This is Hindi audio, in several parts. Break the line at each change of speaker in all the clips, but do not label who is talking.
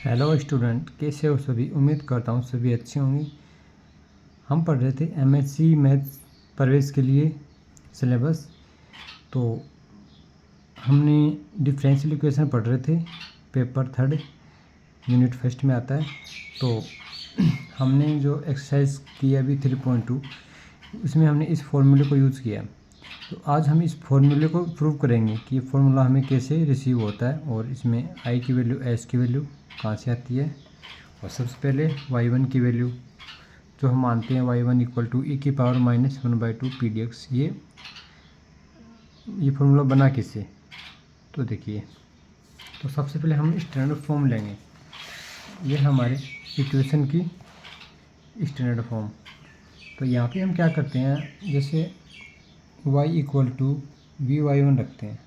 हेलो स्टूडेंट, कैसे हो सभी। उम्मीद करता हूँ सभी अच्छे होंगे। हम पढ़ रहे थे एमएससी मैथ्स प्रवेश के लिए सिलेबस। तो हमने डिफरेंशियल इक्वेशन पढ़ रहे थे, पेपर 3 यूनिट फर्स्ट में आता है। तो हमने जो एक्सरसाइज किया अभी 3.2, उसमें हमने इस फॉर्मूले को यूज़ किया। तो आज हम इस फॉर्मूले को प्रूव करेंगे कि ये फार्मूला हमें कैसे रिसीव होता है और इसमें आई की वैल्यू, एस की वैल्यू कहाँ से आती है। और सबसे पहले y1 की वैल्यू जो हम मानते हैं y1 इक्वल टू e की पावर -1/2 pdx। ये फार्मूला बना किससे, तो देखिए। तो सबसे पहले हम स्टैंडर्ड फॉर्म लेंगे। ये हमारे इक्वेशन की स्टैंडर्ड फॉर्म। तो यहाँ पे हम क्या करते हैं, जैसे y इक्वल टू dy1 रखते हैं।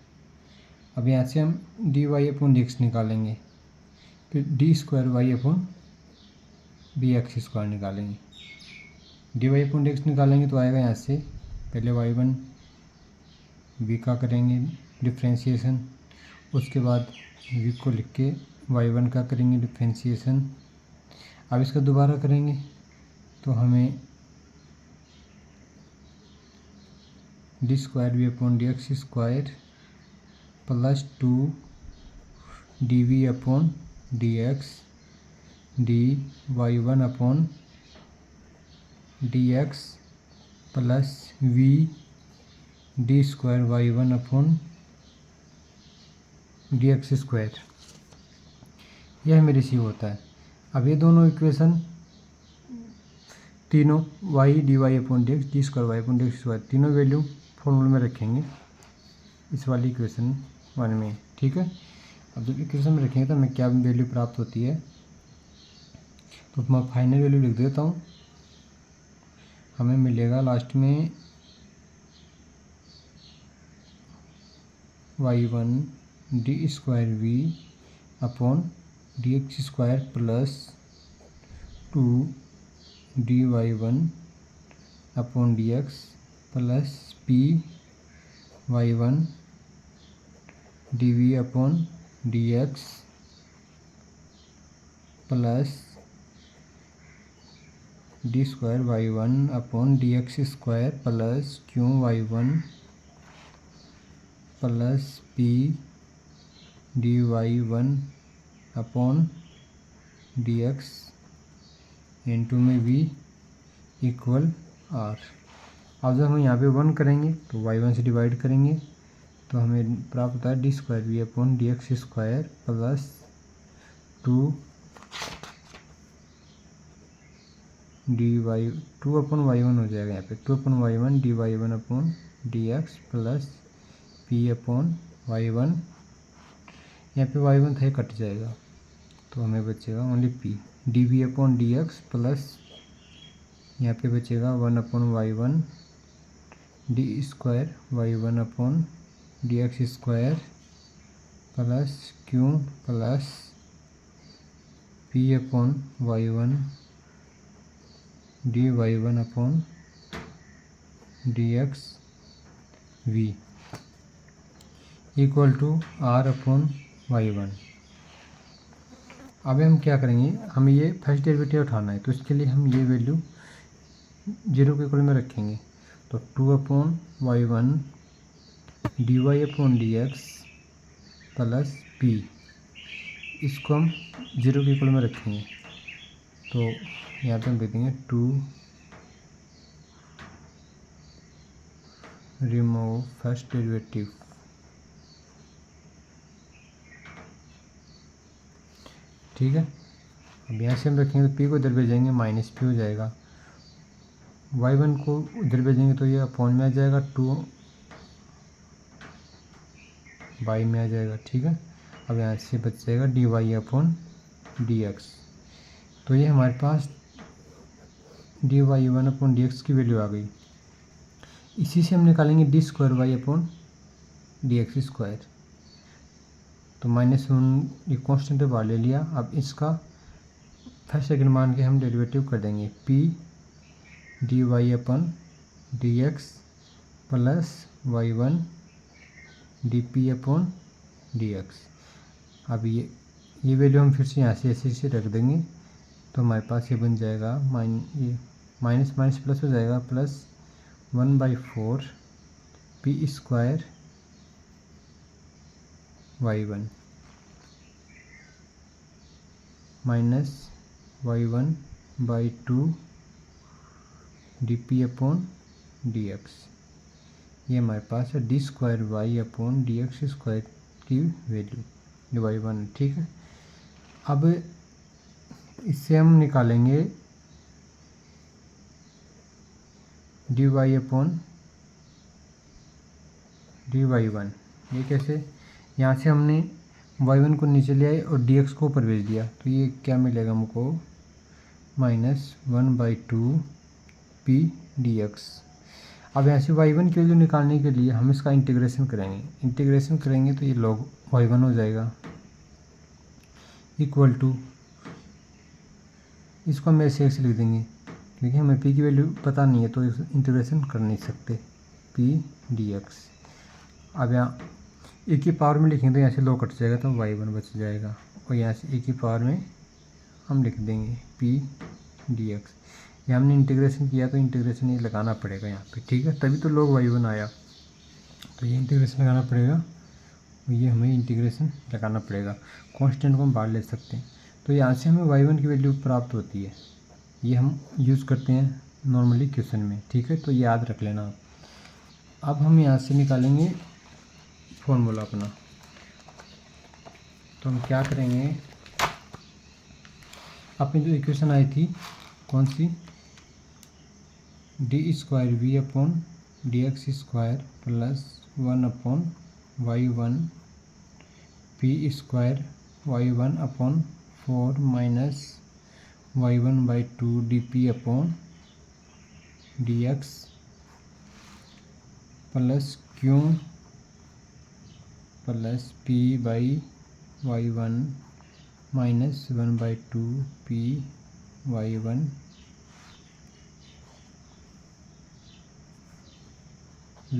अब यहाँ से हम dy/dx निकालेंगे, फिर d²y/bx² निकालेंगे। dy/dx निकालेंगे तो आएगा यहाँ से, पहले y1 v का करेंगे डिफ्रेंशिएशन, उसके बाद v को लिख के y1 का करेंगे डिफ्रेंशिएशन। अब इसका दोबारा करेंगे तो हमें d²v/dx² plus 2 dv/dx dy1/dx plus v d²y1/dx², यह हमें रिसीव होता है। अब ये दोनों इक्वेशन तीनों y dy/dx d²y/dx² तीनों वैल्यू फॉर्मूले में रखेंगे इस वाली इक्वेशन 1 में, ठीक है। अब जब इक्वेशन में रखेंगे तो हमें क्या वैल्यू प्राप्त होती है, तो मैं फाइनल वैल्यू लिख देता हूँ। हमें मिलेगा लास्ट में y1 d²v/dx² plus 2 dy1/dx plus py1 dv/dx plus d²y1/dx² plus qy1 plus p dy1/dx into में v इक्वल r। अब जब हम यहाँ पे 1 करेंगे तो y1 से डिवाइड करेंगे तो हमें प्राप्त होता है d²v/dx² प्लस 2 2/y1 हो जाएगा, यहाँ पे 2/y1 dy1/dx प्लस p/y1, यहाँ पे y1 था कट जाएगा तो हमें बचेगा ओनली p dv/dx प्लस यहाँ पे बचेगा 1/y1 d²y1/dx² plus q plus p/y1 dy1/dx v equal to r/y1। अब हम क्या करेंगे, हमें ये फर्स्ट डेरिवेटिव उठाना है, तो इसके लिए हम ये वैल्यू 0 के इक्वल में रखेंगे। तो 2/y1 dy/dx प्लस p, इसको हम 0 के इक्वल में रखेंगे। तो यहाँ पे हम लिख देंगे 2 रिमूव फर्स्ट डेरिवेटिव, ठीक है। अब यहाँ से हम रखेंगे तो p को इधर भेजेंगे माइनस p हो जाएगा, y1 को इधर भेजेंगे तो ये अपॉन में आ जाएगा, 2 बाई में आ जाएगा, ठीक है। अब यहाँ से बच जाएगा dy/dx। तो ये हमारे पास dy1/dx की वैल्यू आ गई। इसी से हम निकालेंगे d²y/dx²। तो -1 ये कॉन्स्टेंट बाहर ले लिया। अब इसका फर्स्ट सेकंड मान के हम डेरिवेटिव कर देंगे p dy/dx plus y1 dp/dx। अब ये ये वैल्यू हम फिर से यहाँ से ऐसे से रख देंगे, तो हमारे पास ये बन जाएगा ये माइनस माइनस प्लस हो जाएगा, plus 1/4 P square y1 minus y1/2 dp/dx। ये हमारे पास है d²y/dx² की वैल्यू, जो y1 है, ठीक है। अब इससे हम निकालेंगे dy/dy1। ये कैसे, यहाँ से हमने y1 को नीचे ले आए और dx को ऊपर भेज दिया, तो ये क्या मिलेगा हमको, -1/2 p dx। अब यहाँ से y1 की वैल्यू निकालने के लिए हम इसका इंटीग्रेशन करेंगे तो ये log y1 हो जाएगा, इक्वल टू, इसको हम ऐसे लिख देंगे क्योंकि हमें p की वैल्यू पता नहीं है तो इंटीग्रेशन कर नहीं सकते, p dx। अब यहाँ a की पावर में लिखेंगे तो यहाँ से log कट जाएगा तो y1 बच जाएगा, और यहाँ से a की पावर में हम लिख देंगे p dx। ये हमने इंटीग्रेशन किया तो इंटीग्रेशन ये लगाना पड़ेगा यहाँ पे, ठीक है, तभी तो log y1 आया, तो ये इंटीग्रेशन लगाना पड़ेगा, ये हमें इंटीग्रेशन लगाना पड़ेगा। कांस्टेंट को हम बाहर ले सकते हैं, तो यहाँ से हमें y1 की वैल्यू प्राप्त होती है, ये हम यूज़ करते हैं नॉर्मली क्वेश्चन में, ठीक है, तो ये याद रख लेना। अब हम यहाँ से निकालेंगे फॉर्मूला अपना, तो हम क्या करेंगे, अपनी जो इक्वेशन आई थी कौन सी, d²v/dx² plus 1/y1 p² y1/4 minus y1/2 dp/dx plus q plus p/y1 minus 1/2 p/y1 v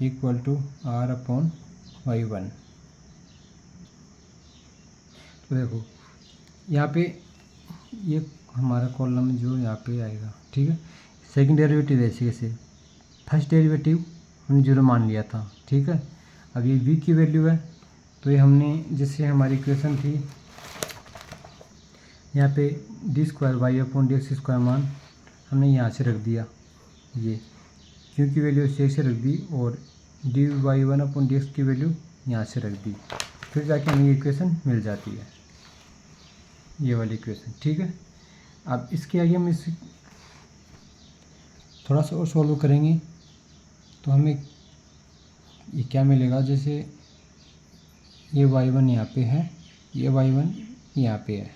equal to r/y1। तो देखो यहाँ पे ये हमारा कॉलम जो यहाँ पे आएगा, ठीक है, सेकंड डेरिवेटिव ऐसे कैसे, फर्स्ट डेरिवेटिव हमने 0 मान लिया था, ठीक है। अब ये v की वैल्यू है, तो ये हमने जैसे हमारी इक्वेशन थी यहाँ पे d²y/dx² मान हमने यहाँ से रख दिया, ये q की वैल्यू से रख दी और dy1/dx की वैल्यू यहाँ से रख दी, फिर जाके हमें ये इक्वेशन मिल जाती है, ये वाली इक्वेशन, ठीक है। अब इसके आगे हम इस थोड़ा सा और सॉल्व करेंगे तो हमें ये क्या मिलेगा, जैसे ये y1 यहाँ पे है, ये y1 यहाँ पे है,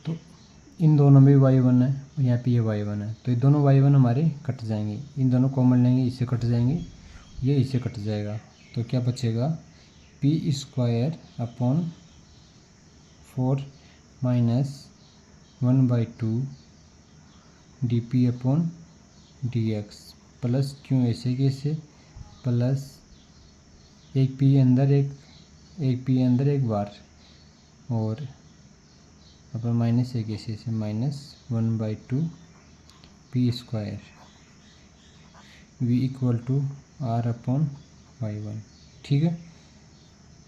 तो इन दोनों में y1 है और यहाँ पे ये y1 है, तो ये दोनों y1 हमारे कट जाएंगे, इन दोनों कॉमन लेंगे, इससे कट जाएंगे, ये इससे कट जाएगा, तो क्या बचेगा, p²/4 माइनस 1/2 dp/dx प्लस क्यों ऐसे कैसे, प्लस एक p अंदर एक बार, और अपन माइनस एक ऐसे से minus 1/2 p² v equal to r/y1, ठीक है।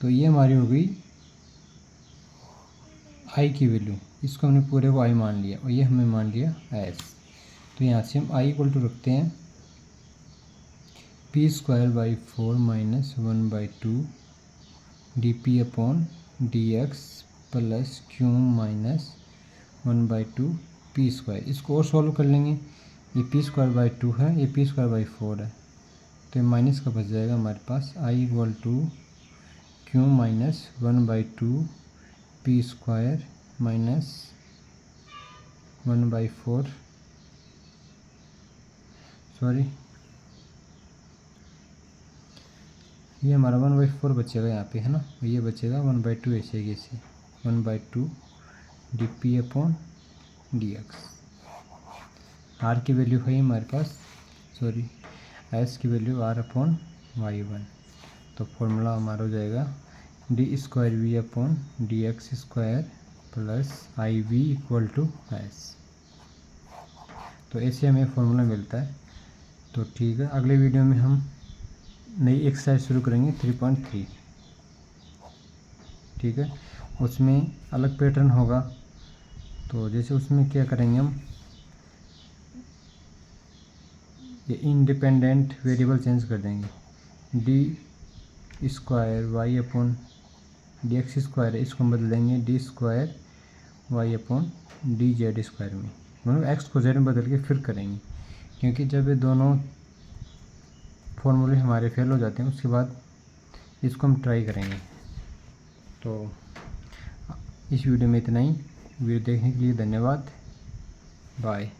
तो ये हमारी हो गई i की वैल्यू, इसको हमने पूरे को i मान लिया और ये हमने मान लिया s, तो यहाँ से हम i इक्वल टू रखते हैं p²/4 minus 1/2 dp/dx plus q minus 1/2 p²। इसको और सॉल्व कर लेंगे, ये p²/2 है, ये p²/4 है, तो ये माइनस का बच जाएगा हमारे पास, i equal to q minus 1/2 p² minus 1/4, sorry ये हमारा 1/4 बचेगा यहाँ पे, है ना, और ये बचेगा 1/2 ऐसे कैसे 1/2 dp/dx। r की वैल्यू है हमारे पास, सॉरी s की वैल्यू r/y1, तो फॉर्मूला हमारा हो जाएगा D square V upon D X square plus I V equal to S. तो ऐसे हमें फॉर्मूला मिलता है। तो ठीक है, अगले वीडियो में हम नई एक्सरसाइज शुरू करेंगे 3.3। ठीक है, उसमें अलग पैटर्न होगा। तो जैसे उसमें क्या करेंगे, हम ये इंडिपेंडेंट वेरिएबल चेंज कर देंगे। D square Y upon D X square है, इसको हम बदल देंगे D square Y upon D Z square में, मतलब एक्स को जेड में बदल के फिर करेंगे। क्योंकि जब ये दोनों फॉर्मूले हमारे फेल हो जाते हैं उसके बाद इसको हम ट्राई करेंगे। तो इस वीडियो में इतना ही। वीडियो देखने के लिए धन्यवाद। बाय।